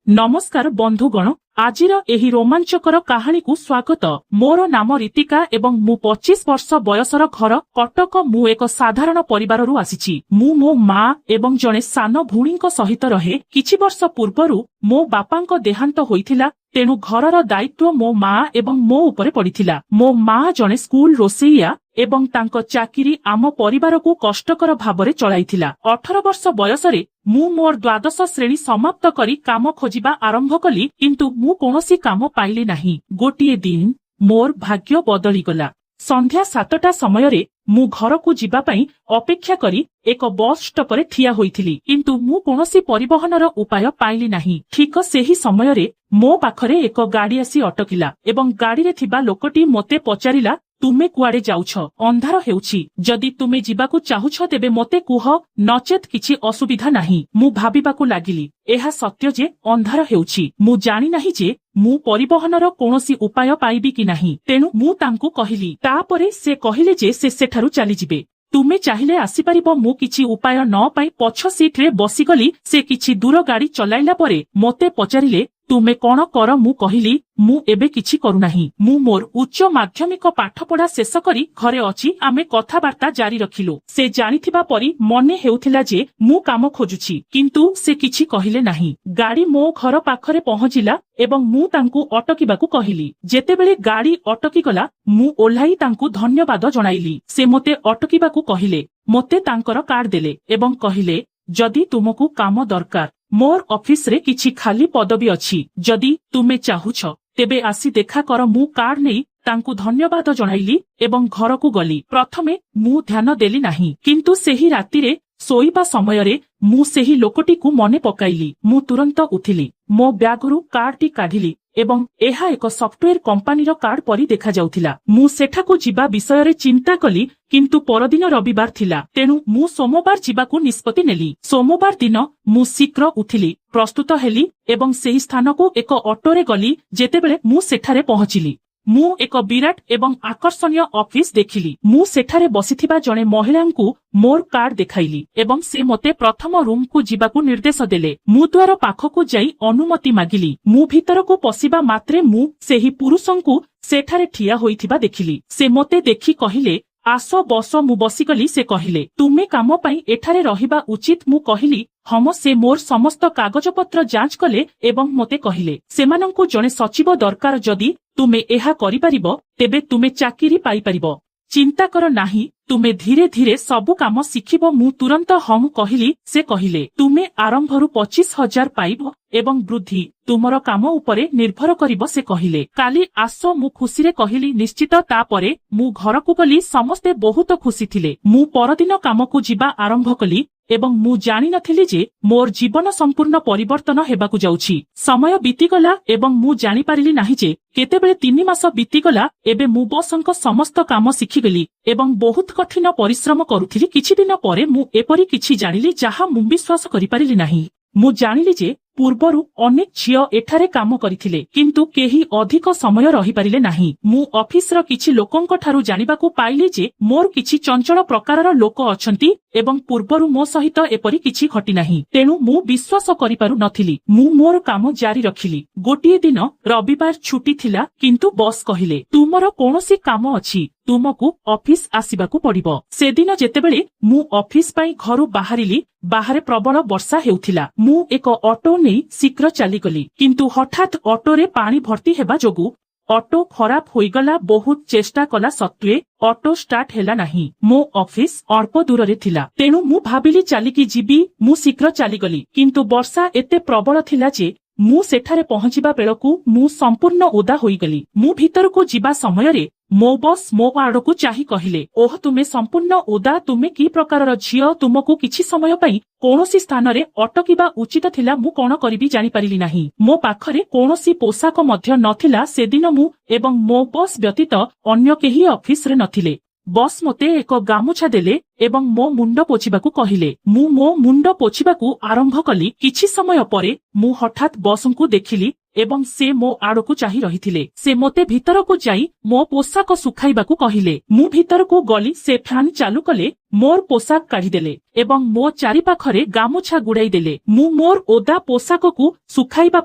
नमस्कार बंधुगण आजिर एही रोमांचकर कहानी को स्वागत। मोर नाम रीतिका एवं मु 25 वर्ष बयसर घर कटक। मु एक साधारण परिवार रु आसीछि। मु मो माँ एवं जने सान भूणीक सहित रहे। किछि वर्ष पूर्वरु मो बापांक देहांत होइथिला, तेणु घरर दायित्व मो माँ एवं मो उपरे पड़िथिला। मो माँ जने स्कूल रोषेइया एवं तांको चाकिरी आम परिवार को कष्टकर भावरे चलाइथिला। 18 वर्ष बयसरे मु मोर द्वादश श्रेणी समाप्त करी काम खोजिबा आरंभ कली, किंतु मु कोनोसी काम पाइली नाही। गोटिए दिन मोर भाग्य बदली गला। संध्या 7टा समयरे मु घर को जीवा पई अपेक्षा करी एक बस स्टॉप रे ठिया होइथिली, किंतु मु कोनोसी परिवहनर उपाय पाइली नाही। ठीक सेही समयरे मो पाखरे एक गाड़ी आसी अटकिला एवं गाड़ी रे थिबा लोकटी मोते पचारिला, तुमे कुआडे जाउछ? अंधार हेउछि, जदि तुमे जीवाकू चाहुछ तेबे मते कुह, नचेत किछि असुविधा नाही। मु भाबिबाकू लागिली, एहा सत्य जे अंधार हेउछि। मु जानि नाही जे मु परिवहनर कोनोसी उपाय पाइबी कि नाही, तेणु मु तांकू कहिली। तापरे से कहिले जे से सेठारु चली जिबे। तुमे चाहिले आसीपारिब। मु किछि उपाय न पाई पछ सीट रे बसिगली। से किछि दूर गाड़ी चलाइला परे मोते पचारिले, तुमे कोन कर? मु कहिली, मु एबे किछि करू नाही। मु मोर उच्च माध्यमिक पाठपढ़ा शेष करी घरे अछि। आमे कथाबार्ता जारी रखिलु। से जानिथिबा परी मने हेउथिला जे मु काम खोजुछि, किंतु से किछि कहिले नाही। गाड़ी मो घर पाखरे पहुंचिला एवं मु तांकू अटकिबाकू कहिली। जेतेबेले गाड़ी अटकी गला, मु ओल्हाई तांकू धन्यवाद जणाइली। से मोते अटकिबाकू कहिले। मोते तांकर कार्ड देले एवं कहिले, जदि तुमको काम दरकार, मोर ऑफिस रे किछि खाली पदवी अछि। जदि तुमे चाहुछ तेबे आसी देखा कर। मु कार्ड नेई तांकू धन्यवाद जणाइली एवं घर को गली। प्रथमे मु ध्यान देली नाही, किंतु सेही रातिरे सोईबा समयरे मु सेही लोकटी को मने पकाइली। मु तुरंत उठिली, मो ब्यागरु कार्डटी काढिली एवं एहा एक सॉफ्टवेयर कंपनीर कार्ड परी देखा जाउथिला। मु सेठाकू जिबा विषय रे चिंता कली, किंतु परदिन रविवार थिला, तेणु मु सोमवार जिबाकू निष्पत्ति नेली। सोमवार दिन मु शीघ्र उठिली, प्रस्तुत हेली एवं सेही स्थानकू एक ऑटोरे गली। जेतेबेले मु सेठारे पहुंचिली, मु एक विराट एवं आकर्षणीय ऑफिस देखिली। मु सेठारे बसिथिबा जणे महिलांकू मोर कार्ड देखाइली एवं से मोते प्रथम रूम को जिबाकू निर्देश देले। मु द्वार पाखकू जाई अनुमति मागिली। मु भीतरकू पसिबा मात्रे मु सेही पुरुषंकू सेठारे ठिया होइथिबा देखिली। से मोते देखि कहिले, आस बस। मु बसिगली। से कहिले, तुमे काम पई एठारे रहिबा उचित। मु कहिली, हम। से मोर समस्त कागज पत्र जांच कले एवं मोते कहिले, सेमानंकू जणे सचिव दरकार। जदि तुमे एहा करिपारिबो तेबे तुमे चाकिरी पाई परिबो। चिंता कर नाही, तुमे धीरे धीरे सबु काम शिखिबो। मु तुरंत हम कहिली। से कहिले, तुमे आरंभरु 25,000 पाइबो एवं वृद्धि तुमर काम उपरे निर्भर करिबो। से कहिले, काली आस। मु खुशीरे कहिली, निश्चित। तापरे मु घरकू गली। समस्ते बहुत खुशी थिले। मु परदिन कामकू जिबा आरंभ कली एवं मु जानि नथिली जे मोर जीवन संपूर्ण परिवर्तन हेबाकू जाउछि। समय बीतीगला एवं मु जानि पारिली नाही जे केतेबेले 3 मास बीतीगला। एबे मु बसंक समस्त काम शिखिगली एवं बहुत कठिन परिश्रम करुथिली। किछि दिन परे मु एपरि किछि जानिली जाहा मु विश्वास करि पारिली नाही। मु जानिली जे पूर्वरु अनेक झियो एठारे काम करिथिले, किंतु केही अधिक समय रहि पारिले नाही। मु ऑफिसर किछि लोकंक ठारु जानिबाकू पाइली जे मोर किछि चंचल प्रकारर लोक अछंती एवं पूर्वरु मो सहित एपरि किछि घटि नाही। तेणु मु विश्वास करि पारु नथिली। मु मोर काम जारी रखिली। गोटिए दिन रविवार छुट्टी थिला, किंतु बॉस कहिले, तुमर कोनोसी काम अछि, तुमको ऑफिस आसीबाकू पड़िबो। से दिन जेतेबेले मु ऑफिस पई घरु बाहरिली, बाहरे प्रबल वर्षा हेउथिला। मु एक ऑटो नै शीघ्र चलीगली, किंतु हठात ऑटो रे पानी भर्ती हेबा जोगु ऑटो खराब होईगला। बहुत चेष्टा कला सत्वे ऑटो स्टार्ट हेला नाही। मो ऑफिस अल्प दूर रे थिला, तेणु मु भाबिली चालिकी जीबी। मु शीघ्र चलीगली, किंतु वर्षा एते प्रबल थिला जे मु सेठारे पहुंचिबा बेलकू मु संपूर्ण ओदा होईगली। मु भीतरकू जिबा समयरे मो बॉस मो आड़कू चाही कहिले, ओह तुमे संपूर्ण ओदा। तुमे की प्रकारर झियो? तुमको किछि समय पई कोनोसी स्थान रे अटकिबा उचित थिला। मु कोन करिबी जानि पारिली नाही। मो पाखरे कोनोसी पोशाक मध्य नथिला। सेदिन मु एवं मो बॉस व्यतीत अन्य केही ऑफिस रे नथिले। बॉस मोते एक गामुछा देले एवं मो मुंड पोछिबाकू कहिले। मु मो मुंड पोछिबाकू आरंभ कली। किछि समय परे मु हठात बॉसंकू देखिली ଏବଂ ସେ ମୋ ଆଡ଼କୁ ଚାହିଁ ରହିଥିଲେ। ସେ ମୋତେ ଭିତରକୁ ଯାଇ ମୋ ପୋଷାକ ଶୁଖାଇବାକୁ କହିଲେ। ମୁଁ ଭିତରକୁ ଗଲି। ସେ ଫ୍ୟାନ୍ ଚାଲୁ କଲେ, ମୋର ପୋଷାକ କାଢିଦେଲେ ଏବଂ ମୋ ଚାରିପାଖରେ ଗାମୁଛା ଗୁଡାଇ ଦେଲେ। ମୁଁ ମୋର ଓଦା ପୋଷାକକୁ ଶୁଖାଇବା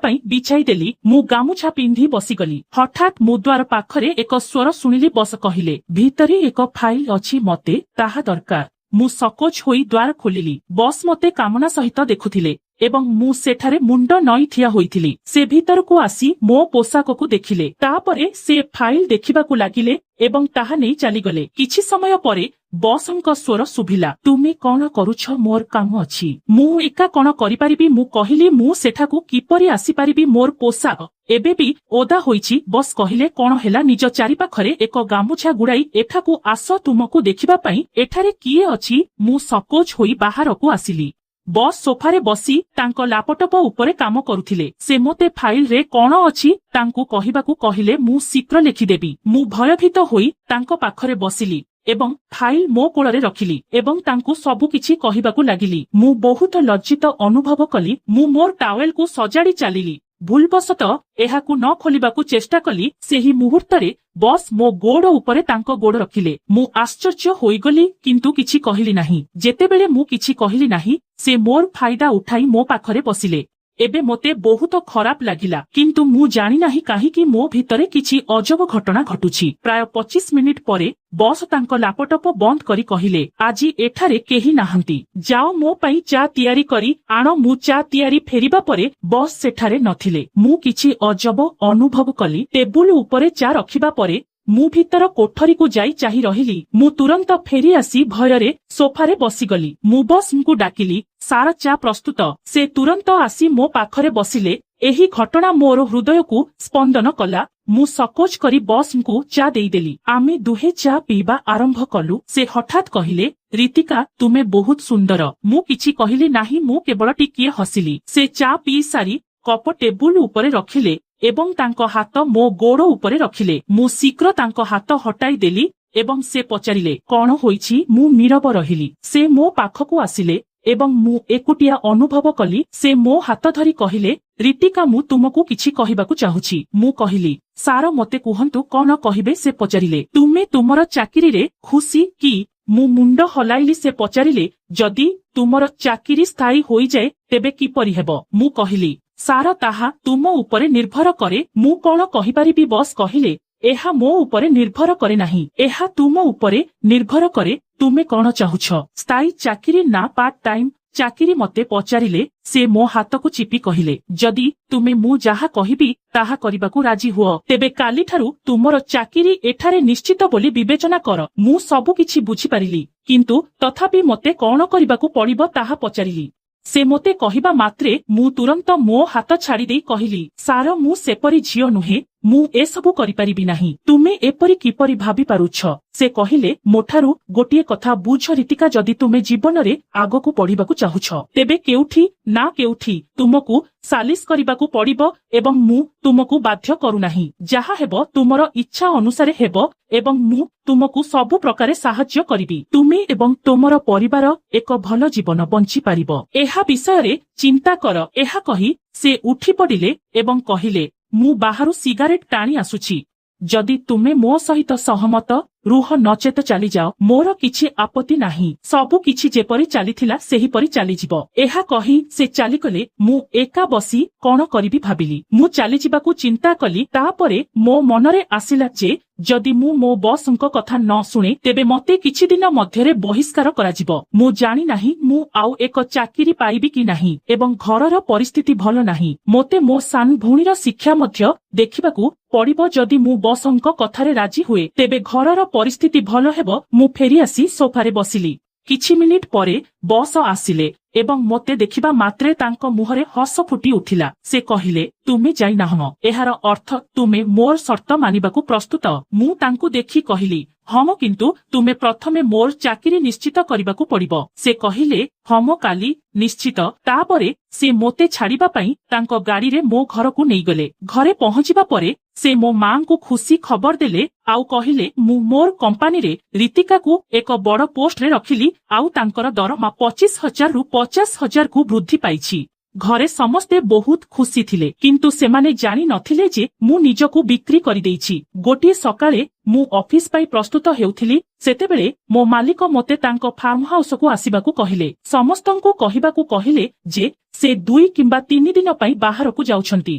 ପାଇଁ ବିଛାଇ ଦେଲି। ମୁଁ ଗାମୁଛା ପିନ୍ଧି ବସିଗଲି। ହଠାତ୍ ମୁଁ ଦ୍ୱାର ପାଖରେ ଏକ ସ୍ୱର ଶୁଣିଲି। ବସ୍ କହିଲେ, ଭିତରେ ଏକ ଫାଇଲ ଅଛି, ମତେ ତାହା ଦରକାର। ମୁଁ ସକୋଚ ହୋଇ ଦ୍ୱାର ଖୋଲିଲି। ବସ୍ ମୋତେ କାମନା ସହିତ ଦେଖୁଥିଲେ ଏବଂ ମୁଁ ସେଠାରେ ମୁଣ୍ଡ ନଇଁ ଠିଆ ହୋଇଥିଲି। ସେ ଭିତରକୁ ଆସି ମୋ ପୋଷାକକୁ ଦେଖିଲେ। ତାପରେ ସେ ଫାଇଲ ଦେଖିବାକୁ ଲାଗିଲେ ଏବଂ ତାହା ନେଇ ଚାଲିଗଲେ। କିଛି ସମୟ ପରେ ବସଙ୍କ ସ୍ୱର ଶୁଭିଲା, ତୁମେ କଣ କରୁଛ? ମୋର କାମ ଅଛି। ମୁଁ ଏକା କଣ କରିପାରିବି? ମୁଁ କହିଲି, ମୁଁ ସେଠାକୁ କିପରି ଆସିପାରିବି? ମୋର ପୋଷାକ ଏବେ ବି ଓଦା ହୋଇଛି। ବସ୍ କହିଲେ, କଣ ହେଲା? ନିଜ ଚାରିପାଖରେ ଏକ ଗାମୁଛା ଗୁଡାଇ ଏଠାକୁ ଆସ, ତୁମକୁ ଦେଖିବା ପାଇଁ। ଏଠାରେ କିଏ ଅଛି? ମୁଁ ସକୋଚ ହୋଇ ବାହାରକୁ ଆସିଲି। ବସ୍ ସୋଫାରେ ବସି ତାଙ୍କ ଲାପଟପ ଉପରେ କାମ କରୁଥିଲେ। ସେ ମୋତେ ଫାଇଲରେ କଣ ଅଛି ତାଙ୍କୁ କହିବାକୁ କହିଲେ। ମୁଁ ଶୀଘ୍ର ଲେଖିଦେବି। ମୁଁ ଭୟଭୀତ ହୋଇ ତାଙ୍କ ପାଖରେ ବସିଲି ଏବଂ ଫାଇଲ ମୋ କୋଳରେ ରଖିଲି ଏବଂ ତାଙ୍କୁ ସବୁ କିଛି କହିବାକୁ ଲାଗିଲି। ମୁଁ ବହୁତ ଲଜ୍ଜିତ ଅନୁଭବ କଲି। ମୁଁ ମୋର ଟାୱେଲକୁ ସଜାଡ଼ି ଚାଲିଲି। ଭୁଲବଶତଃ ଏହାକୁ ନ ଖୋଲିବାକୁ ଚେଷ୍ଟା କଲି। ସେହି ମୁହୂର୍ତ୍ତରେ ବସ୍ ମୋ ଗୋଡ଼ ଉପରେ ତାଙ୍କ ଗୋଡ଼ ରଖିଲେ। ମୁଁ ଆଶ୍ଚର୍ଯ୍ୟ ହୋଇଗଲି କିନ୍ତୁ କିଛି କହିଲି ନାହିଁ। ଯେତେବେଳେ ମୁଁ କିଛି କହିଲି ନାହିଁ, ସେ ମୋର ଫାଇଦା ଉଠାଇ ମୋ ପାଖରେ ବସିଲେ। ଏବେ ମୋତେ ବହୁତ ଖରାପ ଲାଗିଲା କିନ୍ତୁ ମୁଁ ଜାଣିନାହିଁ କାହିଁକି ମୋ ଭିତରେ କିଛି ଅଜବ ଘଟଣା ଘଟୁଛି। ପ୍ରାୟ 25 ମିନିଟ୍ ପରେ ବସ୍ ତାଙ୍କ ଲାପଟପ ବନ୍ଦ କରି କହିଲେ, ଆଜି ଏଠାରେ କେହି ନାହାନ୍ତି, ଯାଅ ମୋ ପାଇଁ ଚା ତିଆରି କରି ଆଣ। ମୁଁ ଚା ତିଆରି ଫେରିବା ପରେ ବସ୍ ସେଠାରେ ନଥିଲେ। ମୁଁ କିଛି ଅଜବ ଅନୁଭବ କଲି। ଟେବୁଲ ଉପରେ ଚା ରଖିବା ପରେ ମୁଁ ଭିତର କୋଠରୀକୁ ଯାଇ ଚାହିଁ ରହିଲି। ମୁଁ ତୁରନ୍ତ ଫେରି ଆସି ଭୟରେ ସୋଫାରେ ବସିଗଲି। ମୁଁ ବସ୍ଙ୍କୁ ଡାକିଲି, ସାର ଚା ପ୍ରସ୍ତୁତ। ସେ ତୁରନ୍ତ ଆସି ମୋ ପାଖରେ ବସିଲେ। ଏହି ଘଟଣା ମୋର ହୃଦୟକୁ ସ୍ପନ୍ଦନ କଲା। ମୁଁ ସକୋଚ କରି ବସ୍ଙ୍କୁ ଚା ଦେଇଦେଲି। ଆମେ ଦୁହେଁ ଚା ପିଇବା ଆରମ୍ଭ କଲୁ। ସେ ହଠାତ୍ କହିଲେ, ରୀତିକା, ତୁମେ ବହୁତ ସୁନ୍ଦର। ମୁଁ କିଛି କହିଲି ନାହିଁ, ମୁଁ କେବଳ ଟିକିଏ ହସିଲି। ସେ ଚା ପିଇ ସାରି କପ ଟେବୁଲ ଉପରେ ରଖିଲେ ଏବଂ ତାଙ୍କ ହାତ ମୋ ଗୋଡ଼ ଉପରେ ରଖିଲେ। ମୁଁ ଶୀଘ୍ର ତାଙ୍କ ହାତ ହଟାଇ ଦେଲି ଏବଂ ସେ ପଚାରିଲେ, କଣ ହୋଇଛି? ମୁଁ ନୀରବ ରହିଲି। ସେ ମୋ ପାଖକୁ ଆସିଲେ ଏବଂ ମୁଁ ଏକୁଟିଆ ଅନୁଭବ କଲି। ସେ ମୋ ହାତ ଧରି କହିଲେ, ରୀତିକା, ମୁଁ ତୁମକୁ କିଛି କହିବାକୁ ଚାହୁଁଛି। ମୁଁ କହିଲି, ସାର, ମୋତେ କୁହନ୍ତୁ। କଣ କହିବେ? ସେ ପଚାରିଲେ, ତୁମେ ତୁମର ଚାକିରିରେ ଖୁସି କି? ମୁଁ ମୁଣ୍ଡ ହଲାଇଲି। ସେ ପଚାରିଲେ, ଯଦି ତୁମର ଚାକିରି ସ୍ଥାୟୀ ହୋଇଯାଏ ତେବେ କିପରି ହେବ? ମୁଁ କହିଲି, ସାର, ତାହା ତୁମ ଉପରେ ନିର୍ଭର କରେ। ମୁଁ କଣ କହିପାରିବି? ବସ୍ କହିଲେ, ଏହା ମୋ ଉପରେ ନିର୍ଭର କରେ ନାହିଁ, ଏହା ତୁମ ଉପରେ ନିର୍ଭର କରେ। ତୁମେ କଣ ଚାହୁଁଛ? ସ୍ଥାୟୀ ଚାକିରି ନା ପାର୍ଟ ଟାଇମ୍ ଚାକିରି? ମୋତେ ପଚାରିଲେ। ସେ ମୋ ହାତକୁ ଚିପି କହିଲେ, ଯଦି ତୁମେ ମୁଁ ଯାହା କହିବି ତାହା କରିବାକୁ ରାଜି ହୁଅ ତେବେ କାଲିଠାରୁ ତୁମର ଚାକିରି ଏଠାରେ ନିଶ୍ଚିତ ବୋଲି ବିବେଚନା କର। ମୁଁ ସବୁ କିଛି ବୁଝିପାରିଲି କିନ୍ତୁ ତଥାପି ମୋତେ କଣ କରିବାକୁ ପଡ଼ିବ ତାହା ପଚାରିଲି। ସେ ମୋତେ କହିବା ମାତ୍ରେ ମୁଁ ତୁରନ୍ତ ମୋ ହାତ ଛାଡ଼ିଦେଇ କହିଲି, ସାର, ମୁଁ ସେପରି ଝିଅ ନୁହେଁ। ମୁଁ ଏସବୁ କରିପାରିବି ନାହିଁ। ତୁମେ ଏପରି କିପରି ଭାବି ପାରୁଛ? ସେ କହିଲେ, ମୋଠାରୁ ଗୋଟିଏ କଥା ବୁଝ ରୀତିକା, ଯଦି ତୁମେ ଜୀବନରେ ଆଗକୁ ବଢ଼ିବାକୁ ଚାହୁଁଛ ତେବେ କେଉଁଠି ନା କେଉଁଠି ତୁମକୁ ସାଲିସ କରିବାକୁ ପଡ଼ିବ ଏବଂ ମୁଁ ତୁମକୁ ବାଧ୍ୟ କରୁନାହିଁ। ଯାହା ହେବ ତୁମର ଇଚ୍ଛା ଅନୁସାରେ ହେବ ଏବଂ ମୁଁ ତୁମକୁ ସବୁ ପ୍ରକାରେ ସାହାଯ୍ୟ କରିବି। ତୁମେ ଏବଂ ତୁମର ପରିବାର ଏକ ଭଲ ଜୀବନ ବଞ୍ଚିପାରିବ। ଏହା ବିଷୟରେ ଚିନ୍ତା କର। ଏହା କହି ସେ ଉଠି ପଡ଼ିଲେ ଏବଂ କହିଲେ, ମୁଁ ବାହାରୁ ସିଗାରେଟ ଟାଣି ଆସୁଛି। ଯଦି ତୁମେ ମୋ ସହିତ ସହମତ ରୁହ, ନଚେତ ଚାଲିଯାଅ। ମୋର କିଛି ଆପତ୍ତି ନାହିଁ। ସବୁ କିଛି ଯେପରି ଚାଲିଥିଲା ସେହିପରି ଚାଲିଯିବ। ଏହା କହି ସେ ଚାଲିଗଲେ। ମୁଁ ଏକା ବସି କଣ କରିବି ଭାବିଲି। ମୁଁ ଚାଲିଯିବାକୁ ଚିନ୍ତା କଲି। ତାପରେ ମୋ ମନରେ ଆସିଲା ଯେ ଯଦି ମୁଁ ମୋ ବସ୍ଙ୍କ କଥା ନ ଶୁଣେ ତେବେ ମୋତେ କିଛି ଦିନ ମଧ୍ୟରେ ବହିଷ୍କାର କରାଯିବ। ମୁଁ ଜାଣି ନାହିଁ ମୁଁ ଆଉ ଏକ ଚାକିରି ପାଇବି କି ନାହିଁ ଏବଂ ଘରର ପରିସ୍ଥିତି ଭଲ ନାହିଁ। ମୋତେ ମୋ ସାନ ଭଉଣୀର ଶିକ୍ଷା ମଧ୍ୟ ଦେଖିବାକୁ ପଡ଼ିବ। ଯଦି ମୁଁ ବସ୍ଙ୍କ କଥାରେ ରାଜି ହୁଏ ତେବେ ଘରର ପରିସ୍ଥିତି ଭଲ ହେବ। ମୁଁ ଫେରି ଆସି ସୋଫାରେ ବସିଲି। କିଛି ମିନିଟ୍ ପରେ ବସ୍ ଆସିଲେ ଏବଂ ମୋତେ ଦେଖିବା ମାତ୍ରେ ତାଙ୍କ ମୁହଁରେ ହସ ଫୁଟି ଉଠିଲା। ସେ କହିଲେ, ତୁମେ ଯାଇନାହଁ, ଏହାର ଅର୍ଥ ତୁମେ ମୋର ସର୍ତ୍ତ ମାନିବାକୁ ପ୍ରସ୍ତୁତ? ମୁଁ ତାଙ୍କୁ ଦେଖି କହିଲି, ହଁ, କିନ୍ତୁ ତୁମେ ପ୍ରଥମେ ମୋର ଚାକିରି ନିଶ୍ଚିତ କରିବାକୁ ପଡ଼ିବ। ସେ କହିଲେ, ହଁ, କାଲି ନିଶ୍ଚିତ। ତାପରେ ସେ ମୋତେ ଛାଡ଼ିବା ପାଇଁ ତାଙ୍କ ଗାଡ଼ିରେ ମୋ ଘରକୁ ନେଇଗଲେ। ଘରେ ପହଞ୍ଚିବା ପରେ ସେ ମୋ ମାଙ୍କୁ ଖୁସି ଖବର ଦେଲେ ଆଉ କହିଲେ, ମୁଁ ମୋର କମ୍ପାନୀରେ ରୀତିକାକୁ ଏକ ବଡ଼ ପୋଷ୍ଟରେ ରଖିଲି ଆଉ ତାଙ୍କର ଦରମା 25,000ରୁ 50,000କୁ ବୃଦ୍ଧି ପାଇଛି। ଘରେ ସମସ୍ତେ ବହୁତ ଖୁସି ଥିଲେ କିନ୍ତୁ ସେମାନେ ଜାଣି ନଥିଲେ ଯେ ମୁଁ ନିଜକୁ ବିକ୍ରି କରିଦେଇଛି। ଗୋଟିଏ ସକାଳେ ମୁଁ ଅଫିସ ପାଇଁ ପ୍ରସ୍ତୁତ ହେଉଥିଲି, ସେତେବେଳେ ମୋ ମାଲିକ ମୋତେ ତାଙ୍କ ଫାର୍ମ ହାଉସକୁ ଆସିବାକୁ କହିଲେ। ସମସ୍ତଙ୍କୁ କହିବାକୁ କହିଲେ ଯେ ସେ 2 କିମ୍ବା 3 ଦିନ ପାଇଁ ବାହାରକୁ ଯାଉଛନ୍ତି।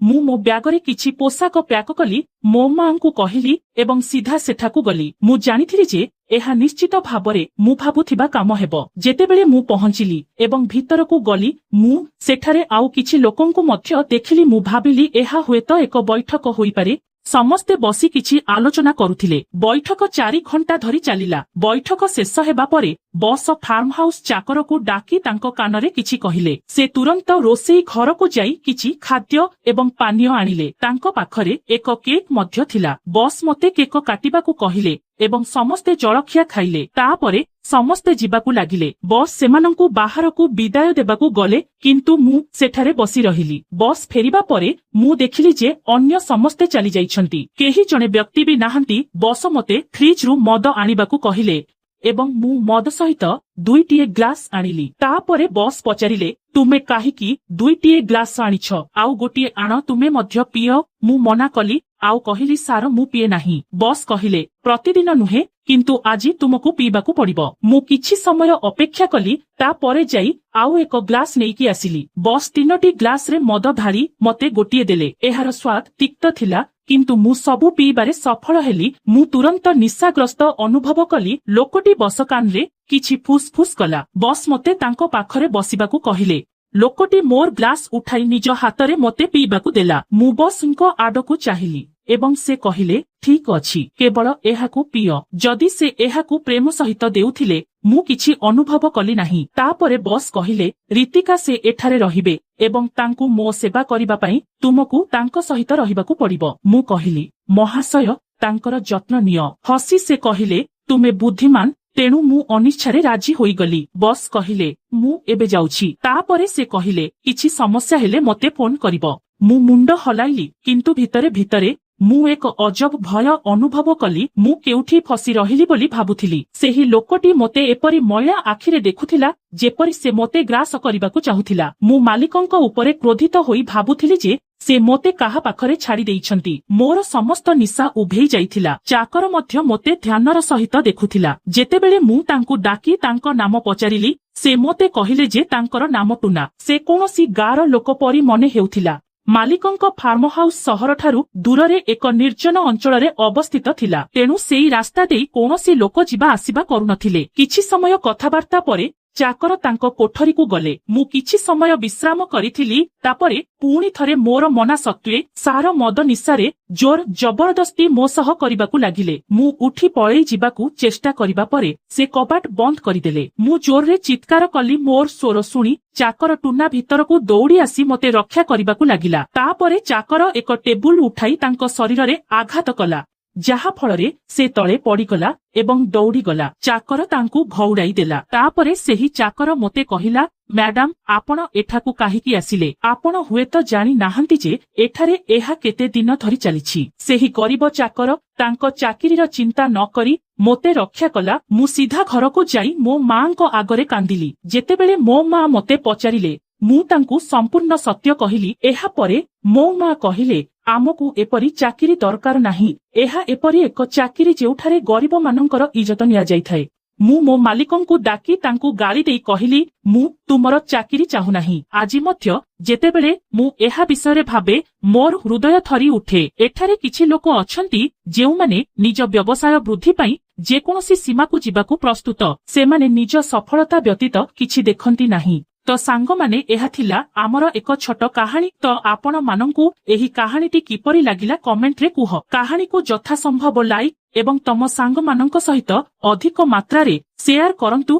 ମୁଁ ମୋ ବ୍ୟାଗରେ କିଛି ପୋଷାକ ପ୍ୟାକ୍ କଲି, ମୋ ମାଙ୍କୁ କହିଲି ଏବଂ ସିଧା ସେଠାକୁ ଗଲି। ମୁଁ ଜାଣିଥିଲି ଯେ ଏହା ନିଶ୍ଚିତ ଭାବରେ ମୁଁ ଭାବୁଥିବା କାମ ହେବ। ଯେତେବେଳେ ମୁଁ ପହଞ୍ଚିଲି ଏବଂ ଭିତରକୁ ଗଲି, ମୁଁ ସେଠାରେ ଆଉ କିଛି ଲୋକଙ୍କୁ ମଧ୍ୟ ଦେଖିଲି। ମୁଁ ଭାବିଲି ଏହା ହୁଏତ ଏକ ବୈଠକ ହୋଇପାରେ। ସମସ୍ତେ ବସି କିଛି ଆଲୋଚନା କରୁଥିଲେ। ବୈଠକ 4 ଘଣ୍ଟା ଧରି ଚାଲିଲା। ବୈଠକ ଶେଷ ହେବା ପରେ ବସ୍ ଫାର୍ମ ହାଉସ ଚାକରକୁ ଡାକି ତାଙ୍କ କାନରେ କିଛି କହିଲେ। ସେ ତୁରନ୍ତ ରୋଷେଇ ଘରକୁ ଯାଇ କିଛି ଖାଦ୍ୟ ଏବଂ ପାନୀୟ ଆଣିଲେ। ତାଙ୍କ ପାଖରେ ଏକ କେକ୍ ମଧ୍ୟ ଥିଲା। ବସ୍ ମୋତେ କେକ୍ କାଟିବାକୁ କହିଲେ ଏବଂ ସମସ୍ତେ ଜଳଖିଆ ଖାଇଲେ। ତାପରେ ସମସ୍ତେ ଯିବାକୁ ଲାଗିଲେ। ବସ୍ ସେମାନଙ୍କୁ ବାହାରକୁ ବିଦାୟ ଦେବାକୁ ଗଲେ କିନ୍ତୁ ମୁଁ ସେଠାରେ ବସି ରହିଲି। ବସ୍ ଫେରିବା ପରେ ମୁଁ ଦେଖିଲି ଯେ ଅନ୍ୟ ସମସ୍ତେ ଚାଲି ଯାଇଛନ୍ତି। କେହି ଜଣେ ବ୍ୟକ୍ତି ବି ନାହାନ୍ତି। ବସ୍ ମୋତେ ଫ୍ରିଜରୁ ମଦ ଆଣିବାକୁ କହିଲେ ଏବଂ ମୁଁ ମଦ ସହିତ 2ଟିଏ ଗ୍ଲାସ ଆଣିଲି। ତାପରେ ବସ୍ ପଚାରିଲେ, ତୁମେ କାହିଁକି 2ଟିଏ ଗ୍ଲାସ ଆଣିଛ? ଆଉ ଗୋଟିଏ ଆଣ, ତୁମେ ମଧ୍ୟ ପିଅ। ମୁଁ ମନା କଲି ଆଉ କହିଲି, ସାର ମୁଁ ପିଏ ନାହିଁ। ବସ୍ କହିଲେ, ପ୍ରତିଦିନ ନୁହେଁ କିନ୍ତୁ ଆଜି ତୁମକୁ ପିଇବାକୁ ପଡିବ। ମୁଁ କିଛି ସମୟ ଅପେକ୍ଷା କଲି, ତାପରେ ଯାଇ ଆଉ ଏକ ଗ୍ଲାସ ନେଇକି ଆସିଲି। ବସ୍ 3ଟି ଗ୍ଲାସରେ ମଦ ଢାଳି ମୋତେ ଗୋଟିଏ ଦେଲେ। ଏହାର ସ୍ୱାଦ ତିକ୍ତ ଥିଲା କିନ୍ତୁ ମୁଁ ସବୁ ପିଇବାରେ ସଫଳ ହେଲି। ମୁଁ ତୁରନ୍ତ ନିଶାଗ୍ରସ୍ତ ଅନୁଭବ କଲି। ଲୋକଟି ବସ୍ କାନରେ କିଛି ଫୁସ୍ ଫୁସ୍ କଲା। ବସ୍ ମୋତେ ତାଙ୍କ ପାଖରେ ବସିବାକୁ କହିଲେ। ଲୋକଟି ମୋର ଗ୍ଲାସ ଉଠାଇ ନିଜ ହାତରେ ମୋତେ ପିଇବାକୁ ଦେଲା। ମୁଁ ବସ୍ଙ୍କ ଆଡକୁ ଚାହିଁଲି ଏବଂ ସେ କହିଲେ, ଠିକ୍ ଅଛି, କେବଳ ଏହାକୁ ପିଅ। ଯଦି ସେ ଏହାକୁ ପ୍ରେମ ସହିତ ଦେଉଥିଲେ ମୁଁ କିଛି ଅନୁଭବ କଲି ନାହିଁ। ତାପରେ ବସ୍ କହିଲେ, ରୀତିକା ସେ ଏଠାରେ ରହିବେ ଏବଂ ତାଙ୍କୁ ମୋ ସେବା କରିବା ପାଇଁ ତୁମକୁ ତାଙ୍କ ସହିତ ରହିବାକୁ ପଡିବ। ମୁଁ କହିଲି, ମହାଶୟ, ତାଙ୍କର ଯତ୍ନ ନିଅ। ହସି ସେ କହିଲେ, ତୁମେ ବୁଦ୍ଧିମାନ, ତେଣୁ ମୁଁ ଅନିଚ୍ଛାରେ ରାଜି ହୋଇଗଲି। ବସ୍ କହିଲେ, ମୁଁ ଏବେ ଯାଉଛି। ତାପରେ ସେ କହିଲେ, କିଛି ସମସ୍ୟା ହେଲେ ମୋତେ ଫୋନ କରିବ। ମୁଁ ମୁଣ୍ଡ ହଲାଇଲି କିନ୍ତୁ ଭିତରେ ଭିତରେ ମୁଁ ଏକ ଅଜବ ଭୟ ଅନୁଭବ କଲି। ମୁଁ କେଉଁଠି ଫସି ରହିଲି ବୋଲି ଭାବୁଥିଲି। ସେହି ଲୋକଟି ମୋତେ ଏପରି ମଇଳା ଆଖିରେ ଦେଖୁଥିଲା ଯେପରି ସେ ମୋତେ ଗ୍ରାସ କରିବାକୁ ଚାହୁଁଥିଲା। ମୁଁ ମାଲିକଙ୍କ ଉପରେ କ୍ରୋଧିତ ହୋଇ ଭାବୁଥିଲି ଯେ ସେ ମୋତେ କାହା ପାଖରେ ଛାଡ଼ି ଦେଇଛନ୍ତି। ମୋର ସମସ୍ତ ନିଶା ଉଭେଇ ଯାଇଥିଲା। ଚାକର ମଧ୍ୟ ମୋତେ ଧ୍ୟାନର ସହିତ ଦେଖୁଥିଲା। ଯେତେବେଳେ ମୁଁ ତାଙ୍କୁ ଡାକି ତାଙ୍କ ନାମ ପଚାରିଲି, ସେ ମୋତେ କହିଲେ ଯେ ତାଙ୍କର ନାମ ଟୁନା। ସେ କୌଣସି ଗାଁର ଲୋକ ପରି ମନେ ହେଉଥିଲା। ମାଲିକଙ୍କ ଫାର୍ମ ହାଉସ ସହରଠାରୁ ଦୂରରେ ଏକ ନିର୍ଜନ ଅଞ୍ଚଳରେ ଅବସ୍ଥିତ ଥିଲା, ତେଣୁ ସେଇ ରାସ୍ତା ଦେଇ କୌଣସି ଲୋକ ଯିବା ଆସିବା କରୁନଥିଲେ। କିଛି ସମୟ କଥାବାର୍ତ୍ତା ପରେ ଚାକର ତାଙ୍କ କୋଠରୀକୁ ଗଲେ। ମୁଁ କିଛି ସମୟ ବିଶ୍ରାମ କରିଥିଲି। ତାପରେ ପୁଣି ଥରେ ମୋର ମନା ସତ୍ତ୍ୱେ ସାର ମଦ ନିଶାରେ ଜୋର ଜବରଦସ୍ତି ମୋ ସହ କରିବାକୁ ଲାଗିଲେ। ମୁଁ ଉଠି ପଳେଇ ଯିବାକୁ ଚେଷ୍ଟା କରିବା ପରେ ସେ କବାଟ ବନ୍ଦ କରିଦେଲେ। ମୁଁ ଜୋରରେ ଚିତ୍କାର କଲି। ମୋର ସ୍ୱର ଶୁଣି ଚାକର ଟୁନା ଭିତରକୁ ଦୌଡ଼ି ଆସି ମୋତେ ରକ୍ଷା କରିବାକୁ ଲାଗିଲା। ତାପରେ ଚାକର ଏକ ଟେବୁଲ ଉଠାଇ ତାଙ୍କ ଶରୀରରେ ଆଘାତ କଲା, ଯାହା ଫଳରେ ସେ ତଳେ ପଡ଼ିଗଲା ଏବଂ ଦୌଡ଼ିଗଲା। ଚାକର ତାଙ୍କୁ ଘଉଡ଼ାଇ ଦେଲା। ତାପରେ ସେହି ଚାକର ମୋତେ କହିଲା, ମ୍ୟାଡାମ, ଆପଣ ଏଠାକୁ କାହିଁକି ଆସିଲେ? ଆପଣ ହୁଏତ ଜାଣି ନାହାନ୍ତି ଯେ ଏଠାରେ ଏହା କେତେ ଦିନ ଧରି ଚାଲିଛି। ସେହି ଗରିବ ଚାକର ତାଙ୍କ ଚାକିରିର ଚିନ୍ତା ନ କରି ମୋତେ ରକ୍ଷା କଲା। ମୁଁ ସିଧା ଘରକୁ ଯାଇ ମୋ ମାଙ୍କ ଆଗରେ କାନ୍ଦିଲି। ଯେତେବେଳେ ମୋ ମା ମୋତେ ପଚାରିଲେ, ମୁଁ ତାଙ୍କୁ ସମ୍ପୂର୍ଣ୍ଣ ସତ୍ୟ କହିଲି। ଏହାପରେ ମୋ ମା କହିଲେ, ଆମକୁ ଏପରି ଚାକିରି ଦରକାର ନାହିଁ। ଏହା ଏପରି ଏକ ଚାକିରି ଯେଉଁଠାରେ ଗରିବମାନଙ୍କର ଇଜ୍ଜତ ନିଆଯାଇଥାଏ। ମୁଁ ମୋ ମାଲିକଙ୍କୁ ଡାକି ତାଙ୍କୁ ଗାଳି ଦେଇ କହିଲି, ମୁଁ ତୁମର ଚାକିରି ଚାହୁଁନାହିଁ। ଆଜି ମଧ୍ୟ ଯେତେବେଳେ ମୁଁ ଏହା ବିଷୟରେ ଭାବେ ମୋର ହୃଦୟ ଥରି ଉଠେ। ଏଠାରେ କିଛି ଲୋକ ଅଛନ୍ତି ଯେଉଁମାନେ ନିଜ ବ୍ୟବସାୟ ବୃଦ୍ଧି ପାଇଁ ଯେକୌଣସି ସୀମାକୁ ଯିବାକୁ ପ୍ରସ୍ତୁତ। ସେମାନେ ନିଜ ସଫଳତା ବ୍ୟତୀତ କିଛି ଦେଖନ୍ତି ନାହିଁ। ତ ସାଙ୍ଗମାନେ, ଏହା ଥିଲା ଆମର ଏକ ଛୋଟ କାହାଣୀ। ତ ଆପଣମାନଙ୍କୁ ଏହି କାହାଣୀଟି କିପରି ଲାଗିଲା କମେଣ୍ଟରେ କୁହ। କାହାଣୀକୁ ଯଥାସମ୍ଭବ ଲାଇକ୍ ଏବଂ ତମ ସାଙ୍ଗମାନଙ୍କ ସହିତ ଅଧିକ ମାତ୍ରାରେ ସେୟାର କରନ୍ତୁ।